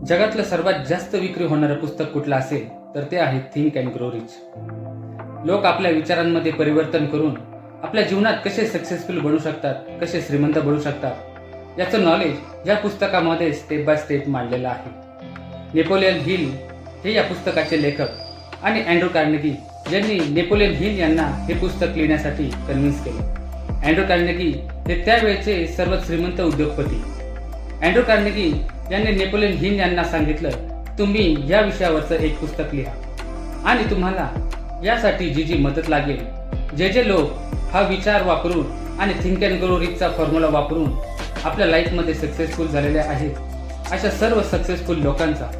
जगातलं सर्वात जास्त विक्री होणारं पुस्तक कुठलं असेल तर ते आहे थिंक अँड ग्रो रिच. लोक आपल्या विचारांमध्ये परिवर्तन करून आपल्या जीवनात कसे सक्सेसफुल बनू शकतात, कसे श्रीमंत बनू शकतात याचं नॉलेज या पुस्तकामध्ये स्टेप बाय स्टेप मांडलेलं आहे. नेपोलियन हिल हे या पुस्तकाचे लेखक आणि अँड्रू कार्नेगी यांनी नेपोलियन हिल यांना हे पुस्तक लिहिण्यासाठी कन्व्हिन्स केलं. अँड्रू कार्नेगी हे त्यावेळचे सर्वात श्रीमंत उद्योगपती. अँड्रू कार्नेगी यांनी नेपोलियन हिल यांना सांगितलं, तुम्ही या विषयावरचं एक पुस्तक लिहा आणि तुम्हाला यासाठी जी मदत लागेल, जे लोक हा विचार वापरून आणि थिंक अँड ग्रो रिचचा फॉर्म्युला वापरून आपल्या लाईफमध्ये सक्सेसफुल झालेले आहेत, अशा सर्व सक्सेसफुल लोकांचा,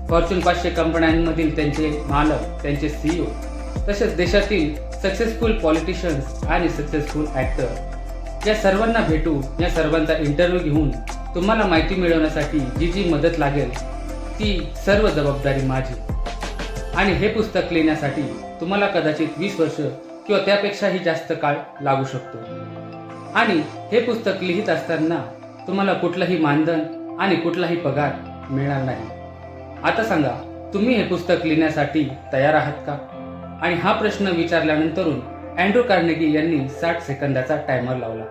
फॉर्च्यून 500 कंपन्यांमधील त्यांचे मालक, त्यांचे CEO, तसेच देशातील सक्सेसफुल पॉलिटिशियन्स आणि सक्सेसफुल ॲक्टर या सर्वांना भेटू, या सर्वांचा इंटरव्ह्यू घेऊन तुम्हाला माहिती मिळवण्यासाठी जी मदत लागेल ती सर्व जबाबदारी माझी. आणि हे पुस्तक लिहिण्यासाठी तुम्हाला कदाचित 20 वर्ष किंवा त्यापेक्षाही जास्त काळ लागू शकतो. आणि हे पुस्तक लिहित असताना तुम्हाला कुठलंही मानधन आणि कुठलाही पगार मिळणार नाही. आता सांगा, तुम्ही हे पुस्तक लिहिण्यासाठी तयार आहात का? आणि हा प्रश्न विचारल्यानंतरून अँड्रू कार्नेगी यांनी 60 सेकंदाचा टायमर लावला.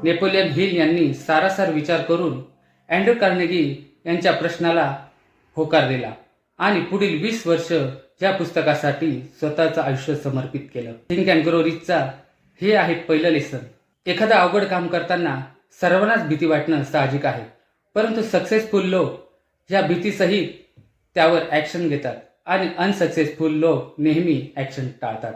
नेपोलियन हिल यांनी सारासार विचार करून अँड्रू कार्नेगी यांच्या प्रश्नाला होकार दिला आणि पुढील 20 वर्ष या पुस्तकासाठी स्वतःचं आयुष्य समर्पित केलं. थिंक अँड ग्रो रिचचा हे आहे पहिलं लेसन. एखादं अवघड काम करताना सर्वांनाच भीती वाटणं साहजिक आहे, परंतु सक्सेसफुल लोक या भीतीसहित त्यावर ॲक्शन घेतात आणि अनसक्सेसफुल लोक नेहमी ॲक्शन टाळतात.